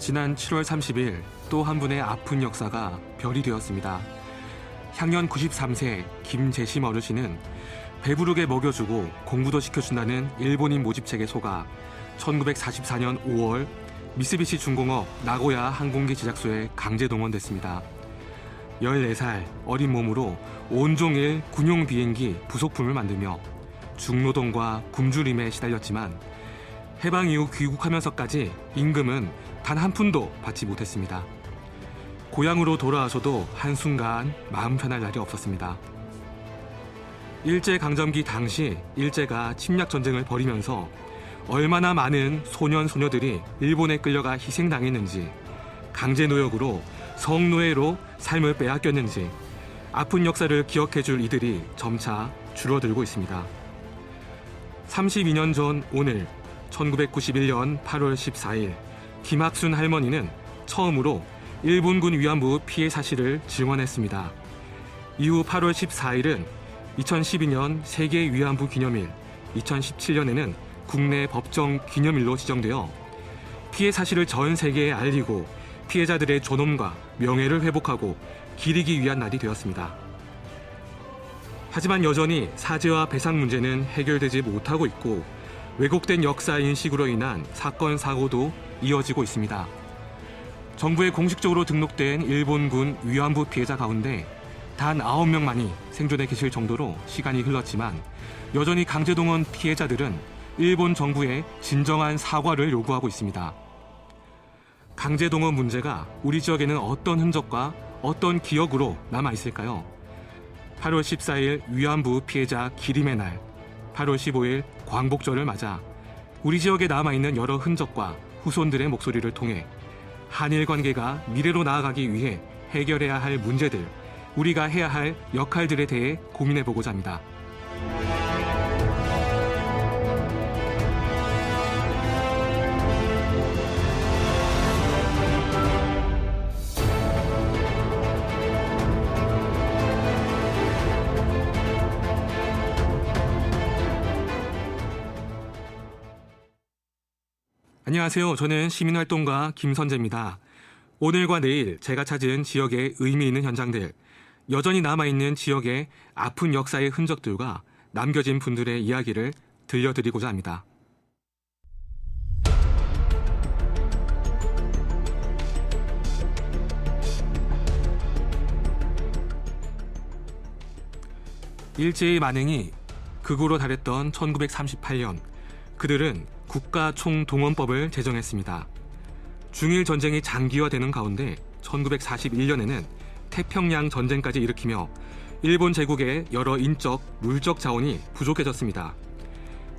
지난 7월 30일 또 한 분의 아픈 역사가 별이 되었습니다. 향년 93세 김재심 어르신은 배부르게 먹여주고 공부도 시켜준다는 일본인 모집책에 속아 1944년 5월 미쓰비시 중공업 나고야 항공기 제작소에 강제 동원됐습니다. 14살 어린 몸으로 온종일 군용 비행기 부속품을 만들며 중노동과 굶주림에 시달렸지만 해방 이후 귀국하면서까지 임금은 단 한 푼도 받지 못했습니다. 고향으로 돌아와서도 한순간 마음 편할 날이 없었습니다. 일제강점기 당시 일제가 침략전쟁을 벌이면서 얼마나 많은 소년 소녀들이 일본에 끌려가 희생당했는지, 강제노역으로 성노예로 삶을 빼앗겼는지 아픈 역사를 기억해줄 이들이 점차 줄어들고 있습니다. 32년 전 오늘 1991년 8월 14일 김학순 할머니는 처음으로 일본군 위안부 피해 사실을 증언했습니다. 이후 8월 14일은 2012년 세계 위안부 기념일, 2017년에는 국내 법정 기념일로 지정되어 피해 사실을 전 세계에 알리고 피해자들의 존엄과 명예를 회복하고 기리기 위한 날이 되었습니다. 하지만 여전히 사죄와 배상 문제는 해결되지 못하고 있고 왜곡된 역사 인식으로 인한 사건, 사고도 이어지고 있습니다. 정부에 공식적으로 등록된 일본군 위안부 피해자 가운데 단 9명만이 생존해 계실 정도로 시간이 흘렀지만 여전히 강제동원 피해자들은 일본 정부에 진정한 사과를 요구하고 있습니다. 강제동원 문제가 우리 지역에는 어떤 흔적과 어떤 기억으로 남아있을까요? 8월 14일 위안부 피해자 기림의 날, 8월 15일 광복절을 맞아 우리 지역에 남아있는 여러 흔적과 후손들의 목소리를 통해 한일 관계가 미래로 나아가기 위해 해결해야 할 문제들, 우리가 해야 할 역할들에 대해 고민해보고자 합니다. 안녕하세요. 저는 시민활동가 김선재입니다. 오늘과 내일 제가 찾은 지역의 의미 있는 현장들, 여전히 남아있는 지역의 아픈 역사의 흔적들과 남겨진 분들의 이야기를 들려드리고자 합니다. 일제의 만행이 극으로 달했던 1938년, 그들은 국가총동원법을 제정했습니다. 중일 전쟁이 장기화되는 가운데 1941년에는 태평양 전쟁까지 일으키며 일본 제국의 여러 인적, 물적 자원이 부족해졌습니다.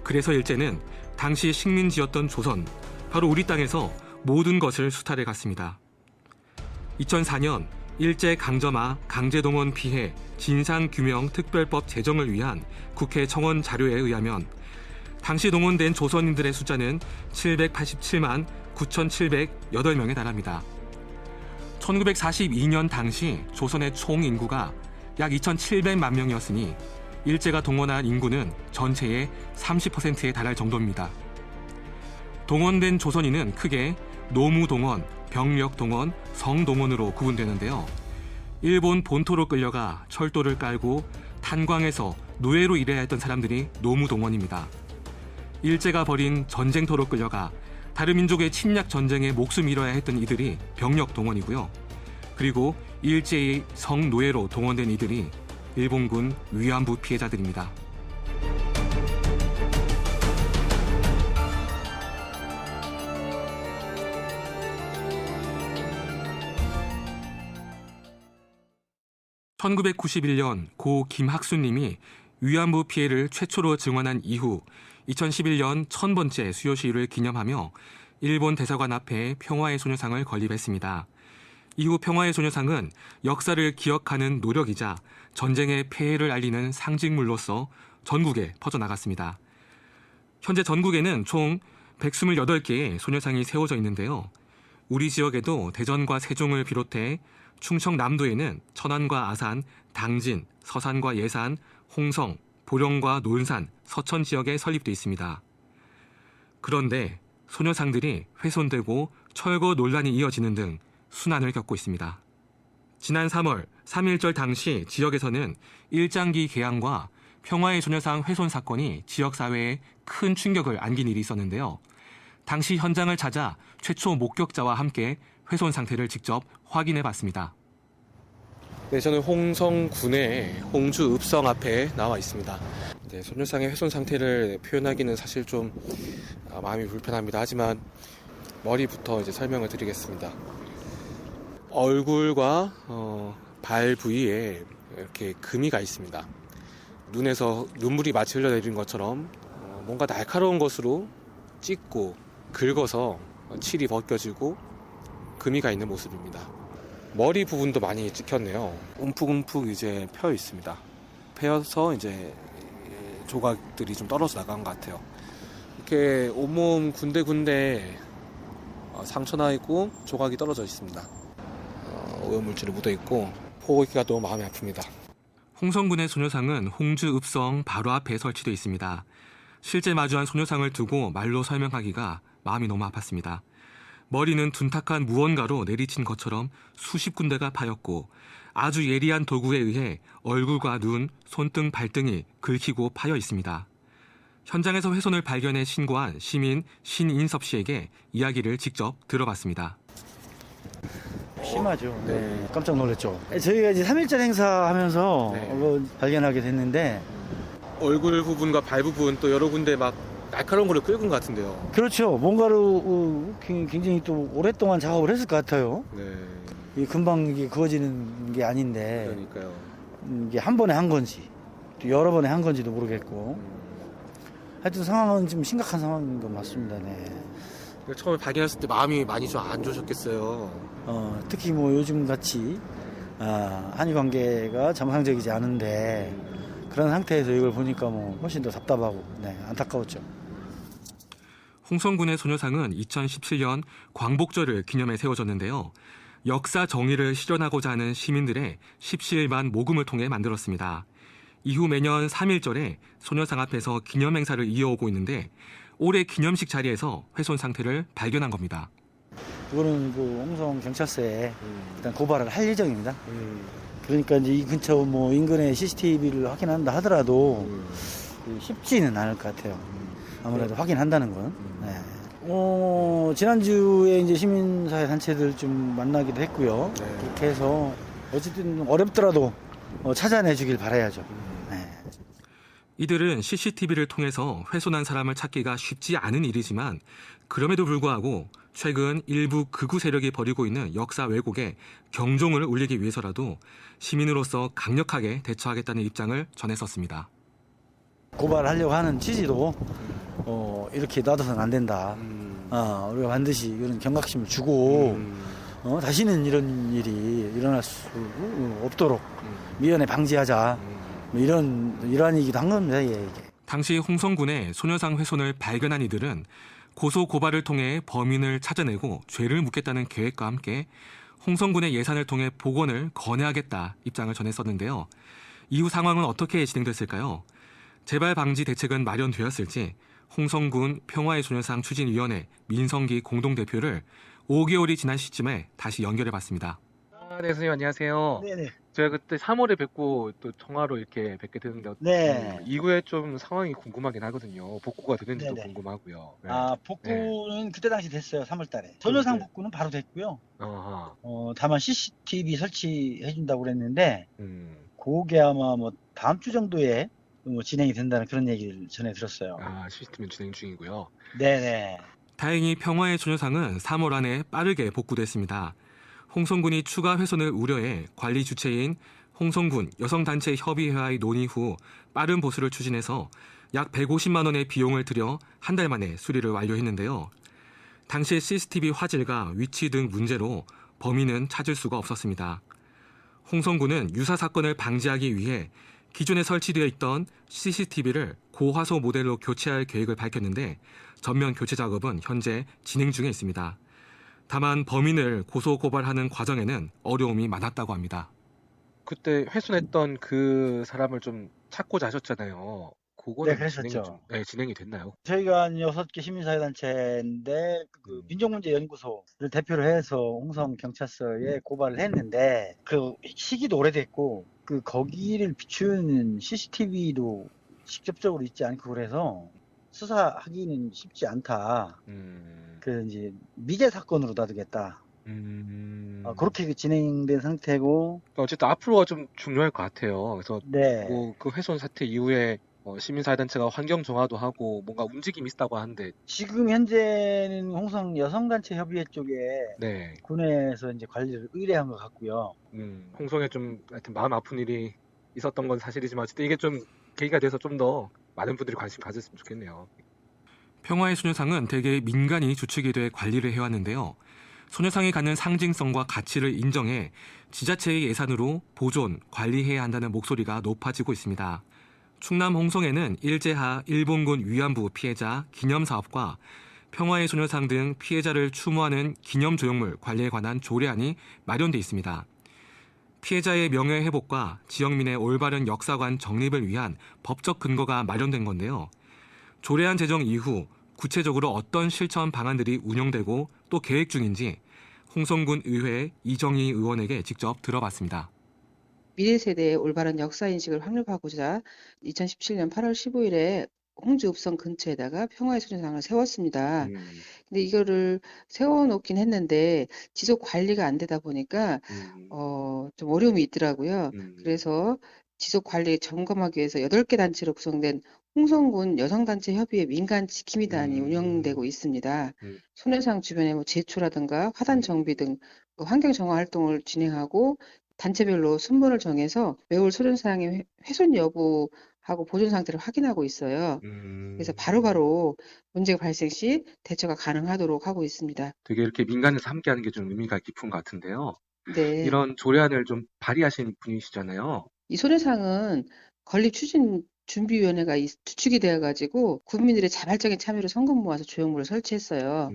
그래서 일제는 당시 식민지였던 조선, 바로 우리 땅에서 모든 것을 수탈해 갔습니다. 2004년 일제 강점화 강제동원 피해 진상규명 특별법 제정을 위한 국회 청원 자료에 의하면 당시 동원된 조선인들의 숫자는 787만 9,708명에 달합니다. 1942년 당시 조선의 총 인구가 약 2,700만 명이었으니 일제가 동원한 인구는 전체의 30%에 달할 정도입니다. 동원된 조선인은 크게 노무동원, 병력동원, 성동원으로 구분되는데요. 일본 본토로 끌려가 철도를 깔고 탄광에서 노예로 일해야 했던 사람들이 노무동원입니다. 일제가 벌인 전쟁터로 끌려가 다른 민족의 침략 전쟁에 목숨 잃어야 했던 이들이 병력동원이고요. 그리고 일제의 성노예로 동원된 이들이 일본군 위안부 피해자들입니다. (1991년) 고 김학순님이 위안부 피해를 최초로 증언한 이후 2011년 1000번째 수요시위를 기념하며 일본 대사관 앞에 평화의 소녀상을 건립했습니다. 이후 평화의 소녀상은 역사를 기억하는 노력이자 전쟁의 폐해를 알리는 상징물로서 전국에 퍼져나갔습니다. 현재 전국에는 총 128개의 소녀상이 세워져 있는데요. 우리 지역에도 대전과 세종을 비롯해 충청남도에는 천안과 아산, 당진, 서산과 예산, 홍성, 보령과 논산, 서천 지역에 설립돼 있습니다. 그런데 소녀상들이 훼손되고 철거 논란이 이어지는 등 순환을 겪고 있습니다. 지난 3월 3.1절 당시 지역에서는 일장기 개항과 평화의 소녀상 훼손 사건이 지역사회에 큰 충격을 안긴 일이 있었는데요. 당시 현장을 찾아 최초 목격자와 함께 훼손 상태를 직접 확인해 봤습니다. 네, 저는 홍성군의 홍주 읍성 앞에 나와 있습니다. 네, 소녀상의 훼손 상태를 표현하기는 사실 좀 마음이 불편합니다. 하지만 머리부터 이제 설명을 드리겠습니다. 얼굴과 발 부위에 이렇게 금이가 있습니다. 눈에서 눈물이 마치 흘러내리는 것처럼 뭔가 날카로운 것으로 찢고 긁어서 칠이 벗겨지고 금이가 있는 모습입니다. 머리 부분도 많이 찍혔네요. 움푹움푹 이제 펴 있습니다. 펴서 이제 조각들이 좀 떨어져 나간 것 같아요. 이렇게 온몸 군데군데 상처나 있고 조각이 떨어져 있습니다. 오염물질이 묻어 있고 보기가 너무 마음이 아픕니다. 홍성군의 소녀상은 홍주 읍성 바로 앞에 설치되어 있습니다. 실제 마주한 소녀상을 두고 말로 설명하기가 마음이 너무 아팠습니다. 머리는 둔탁한 무언가로 내리친 것처럼 수십 군데가 파였고 아주 예리한 도구에 의해 얼굴과 눈, 손등, 발등이 긁히고 파여 있습니다. 현장에서 훼손을 발견해 신고한 시민 신인섭 씨에게 이야기를 직접 들어봤습니다. 심하죠. 네. 깜짝 놀랐죠. 저희가 이제 3.1절 행사하면서 발견하게 됐는데 얼굴 부분과 발 부분 또 여러 군데 막 날카로운 거를 긁은 것 같은데요. 그렇죠. 뭔가로 굉장히 또 오랫동안 작업을 했을 것 같아요. 네. 금방 이게 그어지는 게 아닌데 그러니까요. 이게 한 번에 한 건지 또 여러 번에 한 건지도 모르겠고 하여튼 상황은 좀 심각한 상황인 것 맞습니다. 네. 처음에 발견했을 때 마음이 많이 좀 안 좋으셨겠어요. 특히 뭐 요즘 같이 한일 관계가 정상적이지 않은데 그런 상태에서 이걸 보니까 뭐 훨씬 더 답답하고 안타까웠죠. 홍성군의 소녀상은 2017년 광복절을 기념해 세워졌는데요. 역사 정의를 실현하고자 하는 시민들의 십시일반 모금을 통해 만들었습니다. 이후 매년 3.1절에 소녀상 앞에서 기념 행사를 이어오고 있는데 올해 기념식 자리에서 훼손 상태를 발견한 겁니다. 이거는 그 홍성 경찰서에 일단 고발을 할 예정입니다. 그러니까 이제 이 근처 뭐 인근에 CCTV를 확인한다 하더라도 쉽지는 않을 것 같아요. 아무래도 확인한다는 건. 지난주에 이제 시민사회 단체들 좀 만나기도 했고요. 그렇게 해서 어쨌든 어렵더라도 찾아내주길 바라야죠. 이들은 CCTV를 통해서 훼손한 사람을 찾기가 쉽지 않은 일이지만 그럼에도 불구하고 최근 일부 극우 세력이 벌이고 있는 역사 왜곡에 경종을 울리기 위해서라도 시민으로서 강력하게 대처하겠다는 입장을 전했었습니다. 고발하려고 하는 취지도 이렇게 놔둬서는 안 된다. 우리가 반드시 이런 경각심을 주고 다시는 이런 일이 일어날 수 없도록 미연에 방지하자. 이러한 얘기도 한 겁니다. 이게. 당시 홍성군의 소녀상 훼손을 발견한 이들은 고소 고발을 통해 범인을 찾아내고 죄를 묻겠다는 계획과 함께 홍성군의 예산을 통해 복원을 건의하겠다 입장을 전했었는데요. 이후 상황은 어떻게 진행됐을까요? 재발 방지 대책은 마련되었을지 홍성군 평화의 소녀상 추진위원회 민성기 공동대표를 5개월이 지난 시점에 다시 연결해봤습니다. 네, 선생님 안녕하세요. 네네. 제가 그때 3월에 뵙고 또 전화로 이렇게 뵙게 되는데 네. 이후에 좀 상황이 궁금하긴 하거든요. 복구가 되는지도 네네. 궁금하고요. 네. 복구는 그때 당시 됐어요. 3월 달에. 소녀상 네. 복구는 바로 됐고요. 아하. 다만 CCTV 설치해준다고 그랬는데, 그게 아마 뭐 다음 주 정도에 진행이 된다는 그런 얘기를 전해 들었어요. 시스템은 진행 중이고요. 네네. 다행히 평화의 소녀상은 3월 안에 빠르게 복구됐습니다. 홍성군이 추가 훼손을 우려해 관리 주체인 홍성군 여성단체 협의회와의 논의 후 빠른 보수를 추진해서 약 150만 원의 비용을 들여 한 달 만에 수리를 완료했는데요. 당시 CCTV 화질과 위치 등 문제로 범인은 찾을 수가 없었습니다. 홍성군은 유사 사건을 방지하기 위해 기존에 설치되어 있던 CCTV를 고화소 모델로 교체할 계획을 밝혔는데 전면 교체 작업은 현재 진행 중에 있습니다. 다만 범인을 고소 고발하는 과정에는 어려움이 많았다고 합니다. 그때 훼손했던 그 사람을 좀 찾고자 하셨잖아요. 그거는 네, 그랬었죠. 진행이 진행이 됐나요? 저희가 한 6개 시민사회단체인데 그 민족문제연구소를 대표로 해서 홍성 경찰서에 고발을 했는데 그 시기도 오래됐고 그 거기를 비추는 CCTV도 직접적으로 있지 않고 그래서 수사하기는 쉽지 않다. 그래서 이제 미제 사건으로 놔두겠다. 그렇게 진행된 상태고, 그러니까 어쨌든 앞으로가 좀 중요할 것 같아요. 그래서 네. 뭐 그 훼손 사태 이후에 시민사회단체가 환경 정화도 하고 뭔가 움직임이 있다고 하는데, 지금 현재는 홍성 여성단체협의회 쪽에 네, 군에서 이제 관리를 의뢰한 것 같고요. 홍성에 좀 하여튼 마음 아픈 일이 있었던 건 사실이지만 어쨌든 이게 좀 계기가 돼서 좀 더 많은 분들이 관심 가졌으면 좋겠네요. 평화의 소녀상은 대개 민간이 주축이 돼 관리를 해왔는데요. 소녀상이 갖는 상징성과 가치를 인정해 지자체의 예산으로 보존, 관리해야 한다는 목소리가 높아지고 있습니다. 충남 홍성에는 일제하 일본군 위안부 피해자 기념사업과 평화의 소녀상 등 피해자를 추모하는 기념조형물 관리에 관한 조례안이 마련돼 있습니다. 피해자의 명예 회복과 지역민의 올바른 역사관 정립을 위한 법적 근거가 마련된 건데요. 조례안 제정 이후 구체적으로 어떤 실천 방안들이 운영되고 또 계획 중인지 홍성군 의회 이정희 의원에게 직접 들어봤습니다. 미래 세대의 올바른 역사인식을 확립하고자 2017년 8월 15일에 홍주 읍성 근처에다가 평화의 소녀상을 세웠습니다. 근데 이거를 세워놓긴 했는데 지속 관리가 안 되다 보니까 좀 어려움이 있더라고요. 그래서 지속 관리 점검하기 위해서 8개 단체로 구성된 홍성군 여성단체 협의회 민간 지킴이단이 운영되고 있습니다. 소녀상 주변에 뭐 제초라든가 화단 정비 등 환경 정화 활동을 진행하고 단체별로 순번을 정해서 매월 소녀상의 훼손 여부하고 보존 상태를 확인하고 있어요. 그래서 바로바로 문제가 발생 시 대처가 가능하도록 하고 있습니다. 되게 이렇게 민간에서 함께하는 게 좀 의미가 깊은 것 같은데요. 네. 이런 조례안을 좀 발의하신 분이시잖아요. 이 소녀상은 건립추진준비위원회가 주축이 되어가지고 국민들의 자발적인 참여로 성금 모아서 조형물을 설치했어요.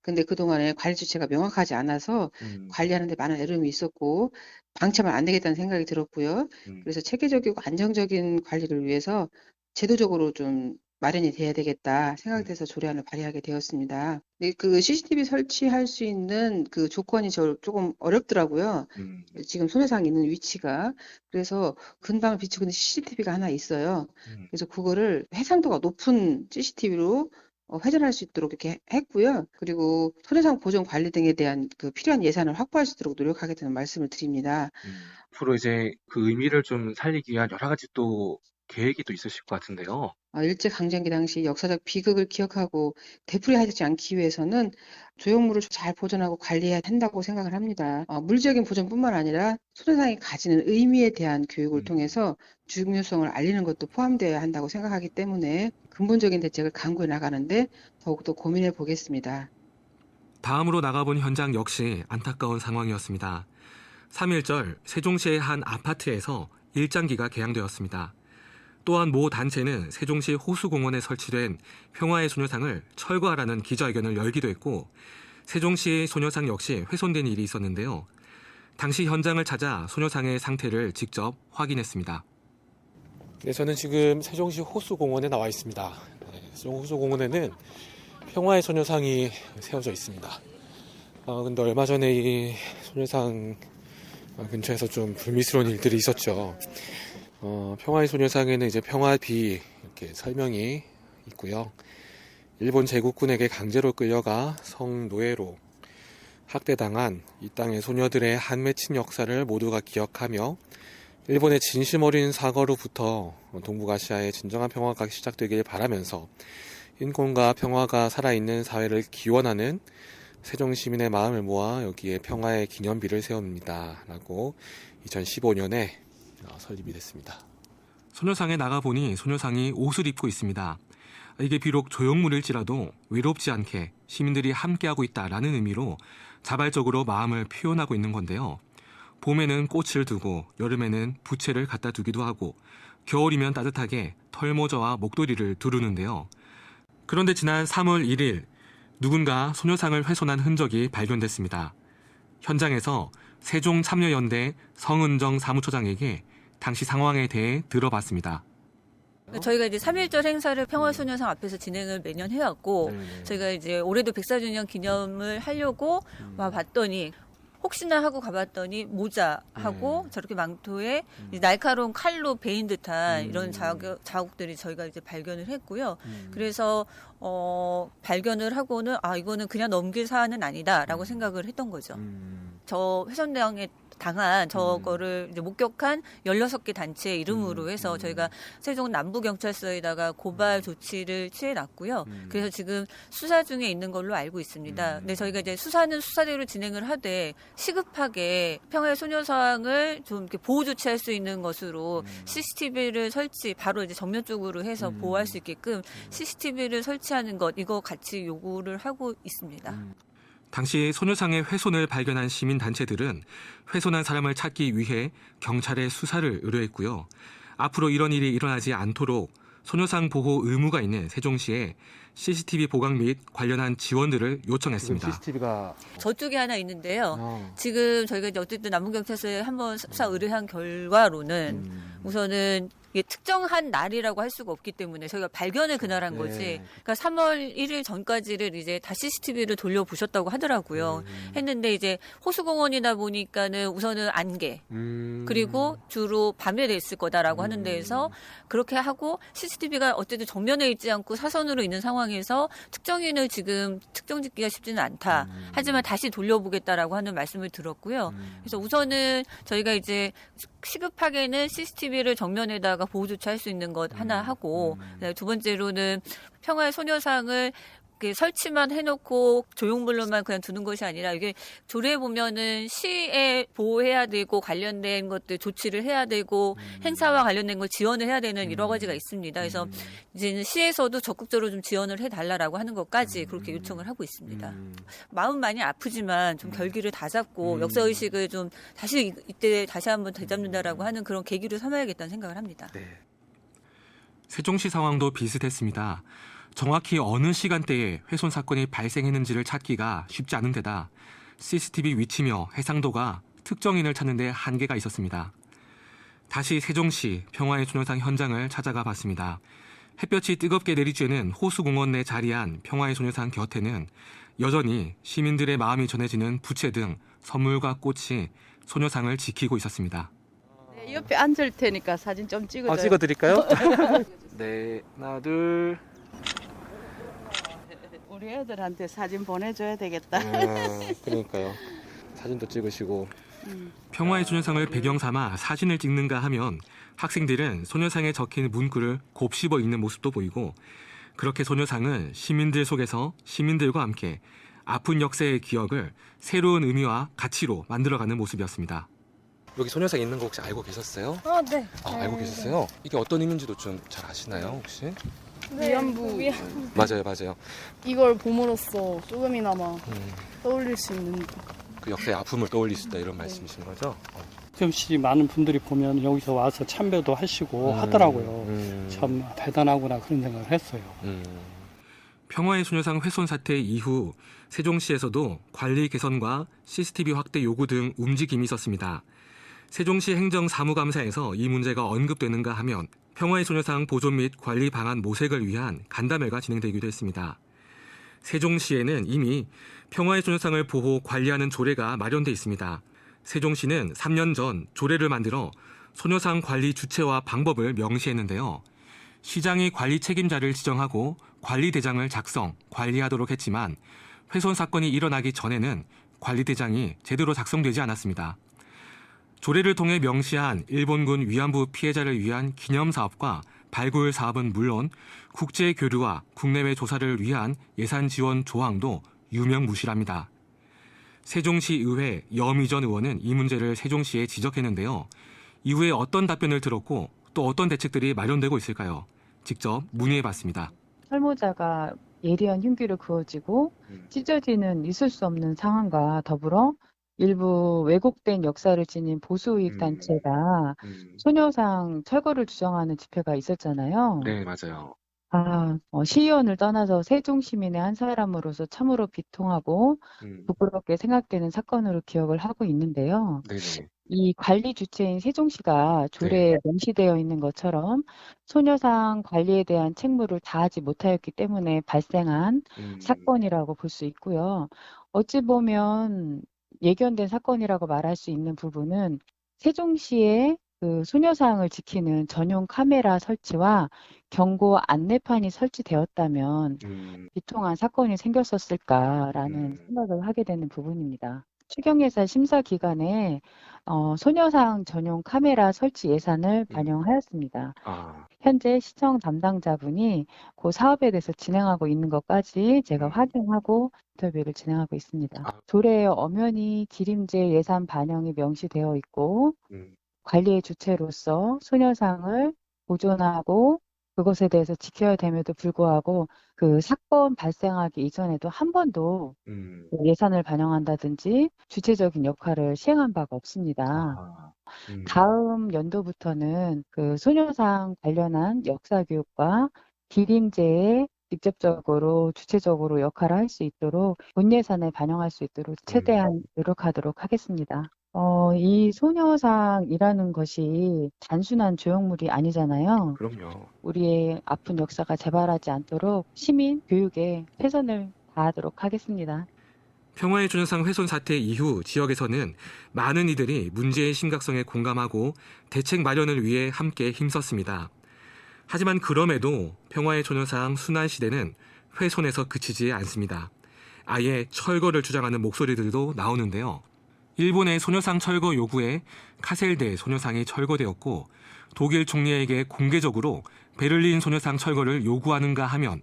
근데 그동안에 관리 주체가 명확하지 않아서 관리하는 데 많은 어려움이 있었고 방치하면 안 되겠다는 생각이 들었고요. 그래서 체계적이고 안정적인 관리를 위해서 제도적으로 좀 마련이 돼야 되겠다 생각이 돼서 조례안을 발의하게 되었습니다. 근데 그 CCTV 설치할 수 있는 그 조건이 조금 어렵더라고요. 지금 소녀상 있는 위치가. 그래서 근방을 비추고 있는 CCTV가 하나 있어요. 그래서 그거를 해상도가 높은 CCTV로 회전할 수 있도록 이렇게 했고요. 그리고 소녀상 보존 관리 등에 대한 그 필요한 예산을 확보할 수 있도록 노력하겠다는 말씀을 드립니다. 앞으로 이제 그 의미를 좀 살리기 위한 여러 가지 또 계획이 또 있으실 것 같은데요. 일제강점기 당시 역사적 비극을 기억하고 되풀이하지 않기 위해서는 조형물을 잘 보존하고 관리해야 한다고 생각을 합니다. 물리적인 보존뿐만 아니라 소녀상이 가지는 의미에 대한 교육을 통해서 중요성을 알리는 것도 포함되어야 한다고 생각하기 때문에 근본적인 대책을 강구해 나가는데 더욱더 고민해 보겠습니다. 다음으로 나가본 현장 역시 안타까운 상황이었습니다. 3.1절 세종시의 한 아파트에서 일장기가 개양되었습니다. 또한 모 단체는 세종시 호수공원에 설치된 평화의 소녀상을 철거하라는 기자회견을 열기도 했고 세종시의 소녀상 역시 훼손된 일이 있었는데요. 당시 현장을 찾아 소녀상의 상태를 직접 확인했습니다. 네, 저는 지금 세종시 호수공원에 나와 있습니다. 세종 호수공원에는 평화의 소녀상이 세워져 있습니다. 근데 얼마 전에 이 소녀상 근처에서 좀 불미스러운 일들이 있었죠. 평화의 소녀상에는 이제 평화비 이렇게 설명이 있고요. 일본 제국군에게 강제로 끌려가 성노예로 학대당한 이 땅의 소녀들의 한 맺힌 역사를 모두가 기억하며 일본의 진심 어린 사과로부터 동북아시아의 진정한 평화가 시작되길 바라면서 인권과 평화가 살아있는 사회를 기원하는 세종 시민의 마음을 모아 여기에 평화의 기념비를 세웁니다. 라고 2015년에 설립이 됐습니다. 소녀상에 나가보니 소녀상이 옷을 입고 있습니다. 이게 비록 조형물일지라도 외롭지 않게 시민들이 함께하고 있다라는 의미로 자발적으로 마음을 표현하고 있는 건데요. 봄에는 꽃을 두고 여름에는 부채를 갖다 두기도 하고 겨울이면 따뜻하게 털모자와 목도리를 두르는데요. 그런데 지난 3월 1일 누군가 소녀상을 훼손한 흔적이 발견됐습니다. 현장에서 세종참여연대 성은정 사무처장에게 당시 상황에 대해 들어봤습니다. 저희가 이제 3.1절 행사를 평화소녀상 앞에서 진행을 매년 해왔고, 저희가 이제 올해도 104주년 기념을 하려고 와봤더니, 혹시나 하고 가봤더니 모자하고 저렇게 망토에 이제 날카로운 칼로 베인 듯한 이런 자국들이 저희가 이제 발견을 했고요. 그래서 발견을 하고는 이거는 그냥 넘길 사안은 아니다라고 생각을 했던 거죠. 저 훼손당에 당한 저거를 이제 목격한 16개 단체 이름으로 해서 저희가 세종 남부경찰서에다가 고발 조치를 취해놨고요. 그래서 지금 수사 중에 있는 걸로 알고 있습니다. 근데 저희가 이제 수사는 수사대로 진행을 하되 시급하게 평화의 소녀상을 좀 이렇게 보호 조치할 수 있는 것으로 CCTV를 바로 이제 정면 쪽으로 해서 보호할 수 있게끔 CCTV를 설치하는 것, 이거 같이 요구를 하고 있습니다. 당시 소녀상의 훼손을 발견한 시민단체들은 훼손한 사람을 찾기 위해 경찰에 수사를 의뢰했고요. 앞으로 이런 일이 일어나지 않도록 소녀상 보호 의무가 있는 세종시에 CCTV 보강 및 관련한 지원들을 요청했습니다. CCTV가 저쪽에 하나 있는데요. 지금 저희가 이제 어쨌든 남부경찰서에 한번 수사 의뢰한 결과로는 우선은 이게 특정한 날이라고 할 수가 없기 때문에 저희가 발견을 그날 한 거지. 그러니까 3월 1일 전까지를 이제 다 CCTV를 돌려보셨다고 하더라고요. 했는데 이제 호수공원이다 보니까는 우선은 안개. 그리고 주로 밤에 됐을 거다라고 하는 데에서 그렇게 하고 CCTV가 어쨌든 정면에 있지 않고 사선으로 있는 상황에서 특정인을 지금 특정짓기가 쉽지는 않다. 하지만 다시 돌려보겠다라고 하는 말씀을 들었고요. 그래서 우선은 저희가 이제 시급하게는 CCTV를 정면에다가 보호 조치할 수 있는 것 하나 하고, 두 번째로는 평화의 소녀상을 설치만 해놓고 조형물로만 그냥 두는 것이 아니라 이게 조례에 보면은 시에 보호해야 되고 관련된 것들 조치를 해야 되고 행사와 관련된 걸 지원을 해야 되는 여러 가지가 있습니다. 그래서 이제는 시에서도 적극적으로 좀 지원을 해달라고 하는 것까지 그렇게 요청을 하고 있습니다. 마음 많이 아프지만 좀 결기를 다잡고 역사의식을 좀 다시 이때 다시 한번 되잡는다라고 하는 그런 계기를 삼아야겠다는 생각을 합니다. 세종시 상황도 비슷했습니다. 정확히 어느 시간대에 훼손 사건이 발생했는지를 찾기가 쉽지 않은 데다 CCTV 위치며 해상도가 특정인을 찾는 데 한계가 있었습니다. 다시 세종시 평화의 소녀상 현장을 찾아가 봤습니다. 햇볕이 뜨겁게 내리쬐는 호수공원 내 자리한 평화의 소녀상 곁에는 여전히 시민들의 마음이 전해지는 부채 등 선물과 꽃이 소녀상을 지키고 있었습니다. 네, 옆에 앉을 테니까 사진 좀 찍어줘요. 찍어드릴까요? 네, 하나, 둘. 우리 애들한테 사진 보내줘야 되겠다. 그러니까요. 사진도 찍으시고. 평화의 소녀상을 배경 삼아 사진을 찍는가 하면 학생들은 소녀상에 적힌 문구를 곱씹어 읽는 모습도 보이고, 그렇게 소녀상은 시민들 속에서 시민들과 함께 아픈 역사의 기억을 새로운 의미와 가치로 만들어가는 모습이었습니다. 여기 소녀상 있는 거 혹시 알고 계셨어요? 네. 알고 계셨어요? 이게 어떤 의미인지도 좀 잘 아시나요, 혹시? 위안부 맞아요. 이걸 봄으로써 조금이나마 떠올릴 수 있는 그 역사의 아픔을 떠올릴 수 있다 이런 말씀이신 거죠? 가끔씩 많은 분들이 보면 여기서 와서 참배도 하시고 하더라고요. 참 대단하구나 그런 생각을 했어요. 평화의 소녀상 훼손 사태 이후 세종시에서도 관리 개선과 CCTV 확대 요구 등 움직임이 있었습니다. 세종시 행정사무감사에서 이 문제가 언급되는가 하면 평화의 소녀상 보존 및 관리 방안 모색을 위한 간담회가 진행되기도 했습니다. 세종시에는 이미 평화의 소녀상을 보호 관리하는 조례가 마련돼 있습니다. 세종시는 3년 전 조례를 만들어 소녀상 관리 주체와 방법을 명시했는데요. 시장이 관리 책임자를 지정하고 관리대장을 작성, 관리하도록 했지만 훼손 사건이 일어나기 전에는 관리대장이 제대로 작성되지 않았습니다. 조례를 통해 명시한 일본군 위안부 피해자를 위한 기념사업과 발굴 사업은 물론 국제 교류와 국내외 조사를 위한 예산 지원 조항도 유명무실합니다. 세종시 의회 여미전 의원은 이 문제를 세종시에 지적했는데요. 이후에 어떤 답변을 들었고 또 어떤 대책들이 마련되고 있을까요? 직접 문의해봤습니다. 설모자가 예리한 흉기를 그어지고 찢어지는 있을 수 없는 상황과 더불어 일부 왜곡된 역사를 지닌 보수이익 단체가 소녀상 철거를 주장하는 집회가 있었잖아요. 네, 맞아요. 시의원을 떠나서 세종 시민의 한 사람으로서 참으로 비통하고 부끄럽게 생각되는 사건으로 기억을 하고 있는데요. 네네. 이 관리 주체인 세종시가 조례에 명시되어 있는 것처럼 소녀상 관리에 대한 책무를 다하지 못하였기 때문에 발생한 사건이라고 볼 수 있고요. 어찌 보면 예견된 사건이라고 말할 수 있는 부분은 세종시에 그 소녀상을 지키는 전용 카메라 설치와 경고 안내판이 설치되었다면 비통한 사건이 생겼었을까라는 생각을 하게 되는 부분입니다. 추경예산 심사 기간에 소녀상 전용 카메라 설치 예산을 반영하였습니다. 현재 시청 담당자분이 그 사업에 대해서 진행하고 있는 것까지 제가 확인하고 인터뷰를 진행하고 있습니다. 조례에 엄연히 기림제 예산 반영이 명시되어 있고 관리의 주체로서 소녀상을 보존하고 그것에 대해서 지켜야 됨에도 불구하고 그 사건 발생하기 이전에도 한 번도 예산을 반영한다든지 주체적인 역할을 시행한 바가 없습니다. 다음 연도부터는 그 소녀상 관련한 역사 교육과 기림제에 직접적으로 주체적으로 역할을 할 수 있도록 본 예산에 반영할 수 있도록 최대한 노력하도록 하겠습니다. 이 소녀상이라는 것이 단순한 조형물이 아니잖아요. 그럼요. 우리의 아픈 역사가 재발하지 않도록 시민 교육에 최선을 다하도록 하겠습니다. 평화의 소녀상 훼손 사태 이후 지역에서는 많은 이들이 문제의 심각성에 공감하고 대책 마련을 위해 함께 힘썼습니다. 하지만 그럼에도 평화의 소녀상 순환시대는 훼손에서 그치지 않습니다. 아예 철거를 주장하는 목소리들도 나오는데요. 일본의 소녀상 철거 요구에 카셀대 소녀상이 철거되었고 독일 총리에게 공개적으로 베를린 소녀상 철거를 요구하는가 하면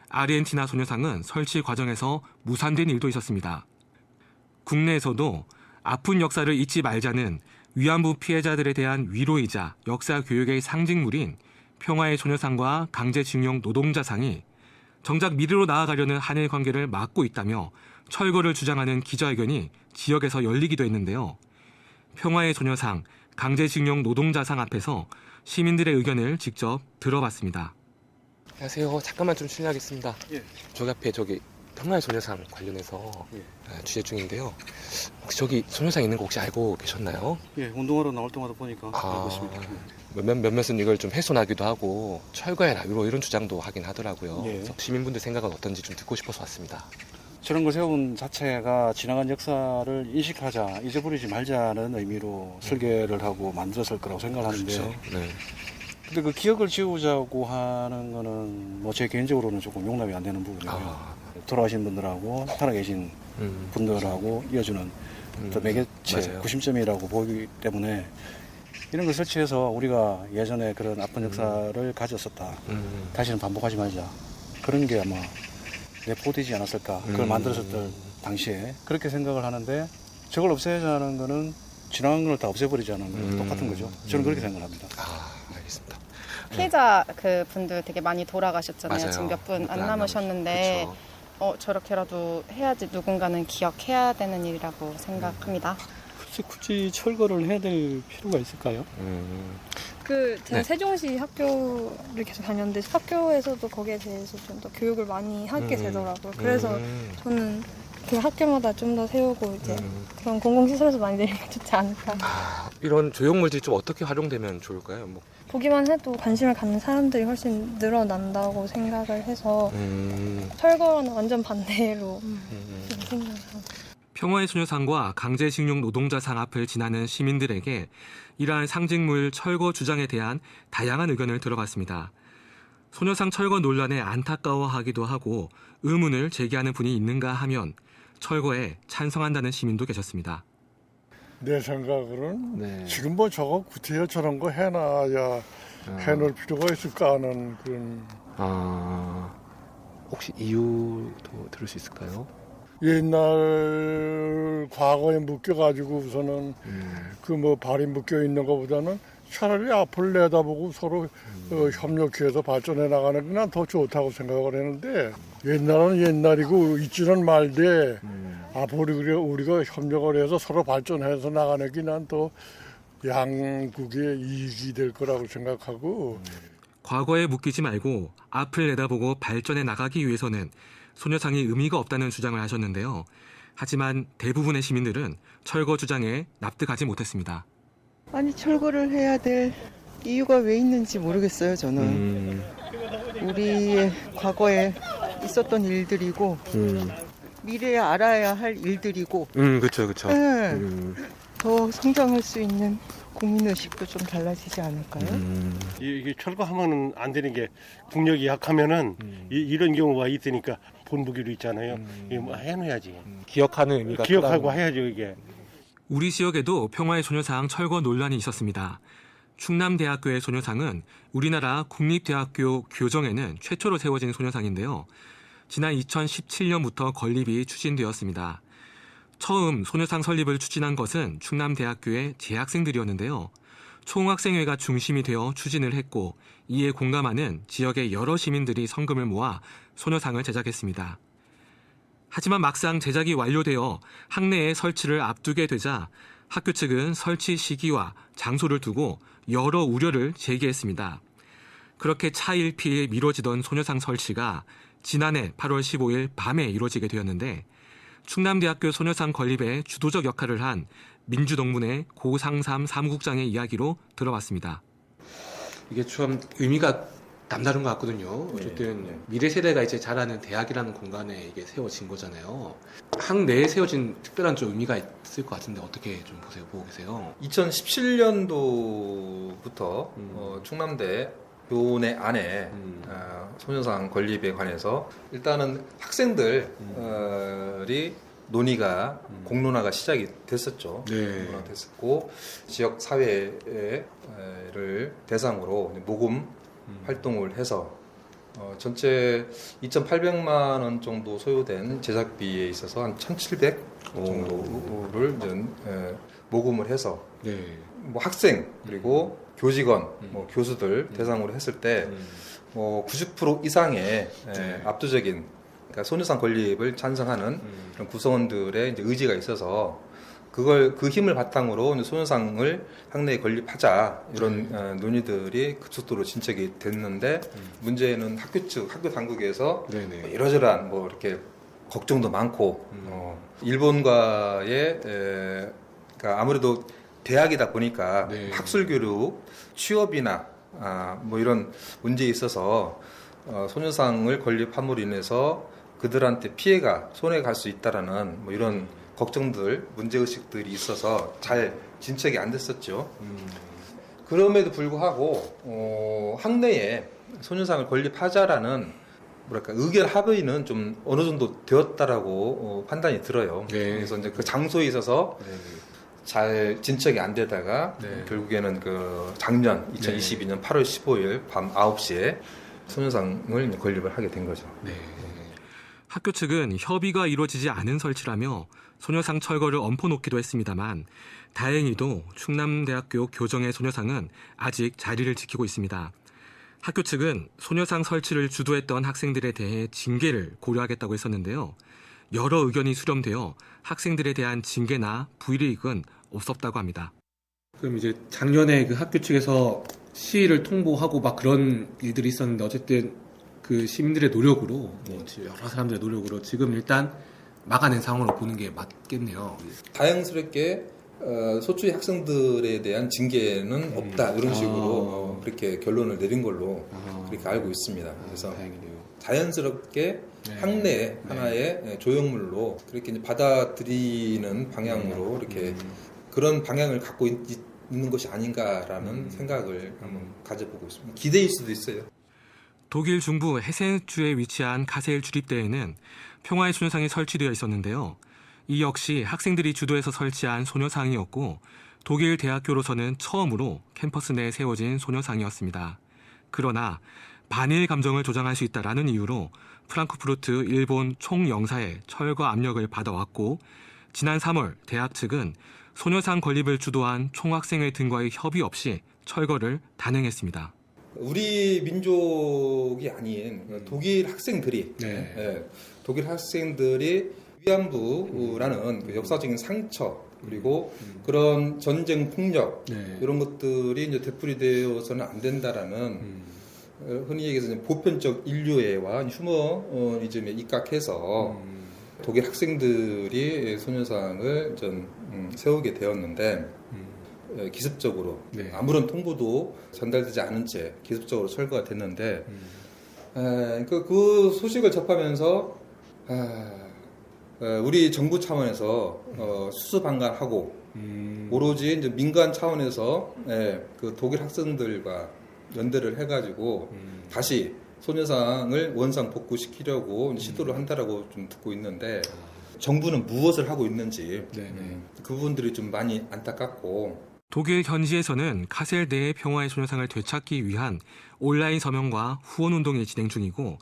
아르헨티나 소녀상은 설치 과정에서 무산된 일도 있었습니다. 국내에서도 아픈 역사를 잊지 말자는 위안부 피해자들에 대한 위로이자 역사 교육의 상징물인 평화의 소녀상과 강제징용 노동자상이 정작 미래로 나아가려는 한일 관계를 막고 있다며 철거를 주장하는 기자회견이 지역에서 열리기도 했는데요. 평화의 소녀상, 강제징용 노동자상 앞에서 시민들의 의견을 직접 들어봤습니다. 안녕하세요. 잠깐만 좀 실례하겠습니다. 저기 앞에 평화의 소녀상 관련해서 취재 중인데요. 혹시 저기 소녀상 있는 거 혹시 알고 계셨나요? 예, 운동하러 나올 때마다 보니까 알고 있습니다. 몇몇은 이걸 좀 훼손하기도 하고 철거해라 이런 주장도 하긴 하더라고요. 예. 그래서 시민분들 생각은 어떤지 좀 듣고 싶어서 왔습니다. 저런 걸 세운 자체가 지나간 역사를 인식하자, 잊어버리지 말자는 의미로 설계를 하고 만들었을 거라고 생각하는데 그렇죠. 네. 근데 그 기억을 지우자고 하는 거는 뭐 제 개인적으로는 조금 용납이 안 되는 부분이고요. 돌아가신 분들하고 살아계신 분들하고 이어주는 또 매개체 맞아요. 구심점이라고 보기 때문에 이런 걸 설치해서 우리가 예전에 그런 아픈 역사를 가졌었다. 다시는 반복하지 말자. 그런 게 아마 내포되지 않았을까. 그걸 만들었을 당시에 그렇게 생각을 하는데 저걸 없애자는 거는 지나간 걸 다 없애버리자는 거는 똑같은 거죠. 저는 그렇게 생각합니다. 알겠습니다. 피해자 그 분들 되게 많이 돌아가셨잖아요. 맞아요. 지금 몇 분 안 안 남으셨는데 그렇죠. 저렇게라도 해야지 누군가는 기억해야 되는 일이라고 생각합니다. 글쎄 굳이 철거를 해야 될 필요가 있을까요? 제가 세종시 학교를 계속 다녔는데 학교에서도 거기에 대해서 좀 더 교육을 많이 하게 되더라고요. 그래서 저는 그 학교마다 좀 더 세우고 이제 그런 공공시설에서 많이 내리면 좋지 않을까. 이런 조형물들이 좀 어떻게 활용되면 좋을까요? 보기만 해도 관심을 갖는 사람들이 훨씬 늘어난다고 생각을 해서 철거는 완전 반대로 생각합니다. 평화의 소녀상과 강제징용 노동자상 앞을 지나는 시민들에게 이러한 상징물 철거 주장에 대한 다양한 의견을 들어봤습니다. 소녀상 철거 논란에 안타까워하기도 하고 의문을 제기하는 분이 있는가 하면 철거에 찬성한다는 시민도 계셨습니다. 내 생각으로는 지금 뭐 저거 구태여 저런 거 해놔야 해놓을 필요가 있을까 하는 그런. 혹시 이유도 들을 수 있을까요? 옛날 과거에 묶여가지고 우선은 그 뭐 발이 묶여 있는 것보다는 차라리 앞을 내다보고 서로 협력해서 발전해 나가는 게 난 더 좋다고 생각을 했는데 옛날은 옛날이고 있지는 말되 앞으로 우리가 협력을 해서 서로 발전해서 나가는 게 난 더 양국의 이익이 될 거라고 생각하고 과거에 묶이지 말고 앞을 내다보고 발전해 나가기 위해서는 소녀상이 의미가 없다는 주장을 하셨는데요. 하지만 대부분의 시민들은 철거 주장에 납득하지 못했습니다. 아니 철거를 해야 될 이유가 왜 있는지 모르겠어요. 저는 우리의 과거에 있었던 일들이고 미래에 알아야 할 일들이고 그렇죠. 네. 더 성장할 수 있는 국민의식도 좀 달라지지 않을까요? 이게 철거하면 안 되는 게 국력이 약하면은 이런 경우가 있으니까 본보기로 있잖아요. 이거 뭐 해놔야지. 기억하는 의미가 기억하고 크다는. 해야죠 이게. 우리 지역에도 평화의 소녀상 철거 논란이 있었습니다. 충남대학교의 소녀상은 우리나라 국립대학교 교정에는 최초로 세워진 소녀상인데요. 지난 2017년부터 건립이 추진되었습니다. 처음 소녀상 설립을 추진한 것은 충남대학교의 재학생들이었는데요. 총학생회가 중심이 되어 추진을 했고 이에 공감하는 지역의 여러 시민들이 성금을 모아 소녀상을 제작했습니다. 하지만 막상 제작이 완료되어 학내에 설치를 앞두게 되자 학교 측은 설치 시기와 장소를 두고 여러 우려를 제기했습니다. 그렇게 차일피일 미뤄지던 소녀상 설치가 지난해 8월 15일 밤에 이루어지게 되었는데 충남대학교 소녀상 건립에 주도적 역할을 한 민주동문회 고상삼 사무국장의 이야기로 들어봤습니다. 이게 좀 의미가 남다른 것 같거든요. 어쨌든 미래 세대가 이제 자라는 대학이라는 공간에 이게 세워진 거잖아요. 학내에 세워진 특별한 좀 의미가 있을 것 같은데 어떻게 좀 보고 계세요? 2017년도부터 충남대 교내 안에 소녀상 건립에 관해서 일단은 학생들이 논의가 공론화가 시작이 됐었죠. 공론화 됐었고 지역 사회를 대상으로 모금 활동을 해서 전체 2,800만 원 정도 소요된 제작비에 있어서 한 1,700 정도를 모금을 해서 뭐 학생 그리고 교직원, 뭐 교수들 대상으로 했을 때 90% 이상의 압도적인 그러니까 소녀상 건립을 찬성하는 그런 구성원들의 이제 의지가 있어서 그 힘을 바탕으로 이제 소녀상을 학내에 건립하자 이런 논의들이 급속도로 진척이 됐는데 문제는 학교 당국에서 이러저러한 뭐 이렇게 걱정도 많고 일본과의 그러니까 아무래도 대학이다 보니까 학술 교육, 취업이나 뭐 이런 문제에 있어서 소녀상을 건립함으로 인해서 그들한테 피해가 손해 갈 수 있다라는 뭐 이런 걱정들, 문제의식들이 있어서 잘 진척이 안 됐었죠. 그럼에도 불구하고 학내에 소녀상을 건립하자라는 뭐랄까 의견 합의는 좀 어느 정도 되었다라고 판단이 들어요. 그래서 이제 그 장소에 있어서 잘 진척이 안 되다가 결국에는 그 작년 2022년 8월 15일 밤 9시에 소녀상을 건립을 하게 된 거죠. 학교 측은 협의가 이루어지지 않은 설치라며 소녀상 철거를 엎어놓기도 했습니다만 다행히도 충남대학교 교정의 소녀상은 아직 자리를 지키고 있습니다. 학교 측은 소녀상 설치를 주도했던 학생들에 대해 징계를 고려하겠다고 했었는데요. 여러 의견이 수렴되어 학생들에 대한 징계나 불이익은 없었다고 합니다. 그럼 이제 작년에 그 학교 측에서 시위를 통보하고 막 그런 일들이 있었는데 어쨌든 그 시민들의 노력으로 여러 사람들의 노력으로 지금 일단 막아낸 상황으로 보는 게 맞겠네요. 다행스럽게 소수의 학생들에 대한 징계는 없다 이런 식으로 그렇게 결론을 내린 걸로 그렇게 알고 있습니다. 그래서 자연스럽게 학내 하나의 조형물로 그렇게 이제 받아들이는 방향으로 이렇게 그런 방향을 갖고 있는 것이 아닌가라는 생각을 한번 가져보고 있습니다. 기대일 수도 있어요. 독일 중부 헤센주에 위치한 카셀 주립대에는 평화의 소녀상이 설치되어 있었는데요. 이 역시 학생들이 주도해서 설치한 소녀상이었고 독일 대학교로서는 처음으로 캠퍼스 내에 세워진 소녀상이었습니다. 그러나 반일 감정을 조장할 수 있다라는 이유로 프랑크푸르트 일본 총영사의 철거 압력을 받아왔고 지난 3월 대학 측은 소녀상 건립을 주도한 총학생회 등과의 협의 없이 철거를 단행했습니다. 우리 민족이 아닌 독일 학생들이 독일 학생들이 위안부라는 그 역사적인 상처 그리고 그런 전쟁 폭력 이런 것들이 이제 되풀이되어서는 안 된다라는 흔히 얘기해서 보편적 인류애와 휴머니즘에 입각해서 독일 학생들이 소녀상을 좀 세우게 되었는데 기습적으로 아무런 통보도 전달되지 않은 채 기습적으로 철거가 됐는데 그 소식을 접하면서 우리 정부 차원에서 수수방관하고 오로지 이제 민간 차원에서 그 독일 학생들과 연대를 해가지고 다시 소녀상을 원상 복구시키려고 시도를 한다라고 좀 듣고 있는데 정부는 무엇을 하고 있는지 그 부분들이 좀 많이 안타깝고 독일 현지에서는 카셀 내의 평화의 소녀상을 되찾기 위한 온라인 서명과 후원 운동이 진행 중이고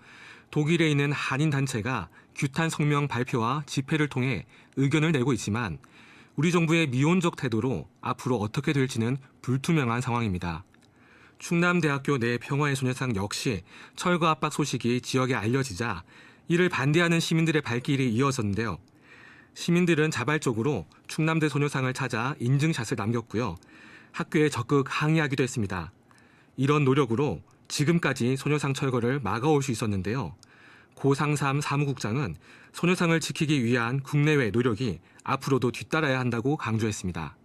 독일에 있는 한인 단체가 규탄 성명 발표와 집회를 통해 의견을 내고 있지만 우리 정부의 미온적 태도로 앞으로 어떻게 될지는 불투명한 상황입니다. 충남대학교 내 평화의 소녀상 역시 철거 압박 소식이 지역에 알려지자 이를 반대하는 시민들의 발길이 이어졌는데요. 시민들은 자발적으로 충남대 소녀상을 찾아 인증샷을 남겼고요. 학교에 적극 항의하기도 했습니다. 이런 노력으로 지금까지 소녀상 철거를 막아올 수 있었는데요. 고상삼 사무국장은 소녀상을 지키기 위한 국내외 노력이 앞으로도 뒤따라야 한다고 강조했습니다.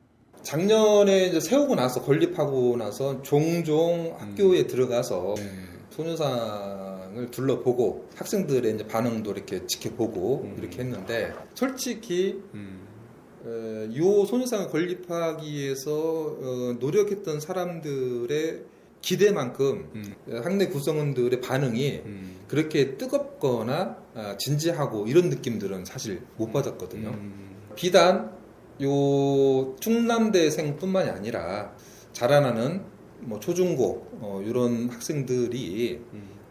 작년에 이제 세우고 나서 건립하고 나서 종종 학교에 들어가서 소녀상을 둘러보고 학생들의 이제 반응도 이렇게 지켜보고 이렇게 했는데 솔직히 이 소녀상을 건립하기 위해서 노력했던 사람들의 기대만큼 학내 구성원들의 반응이 그렇게 뜨겁거나 진지하고 이런 느낌들은 사실 못 받았거든요. 비단 요 충남대생뿐만이 아니라 자라나는 뭐 초중고 이런 학생들이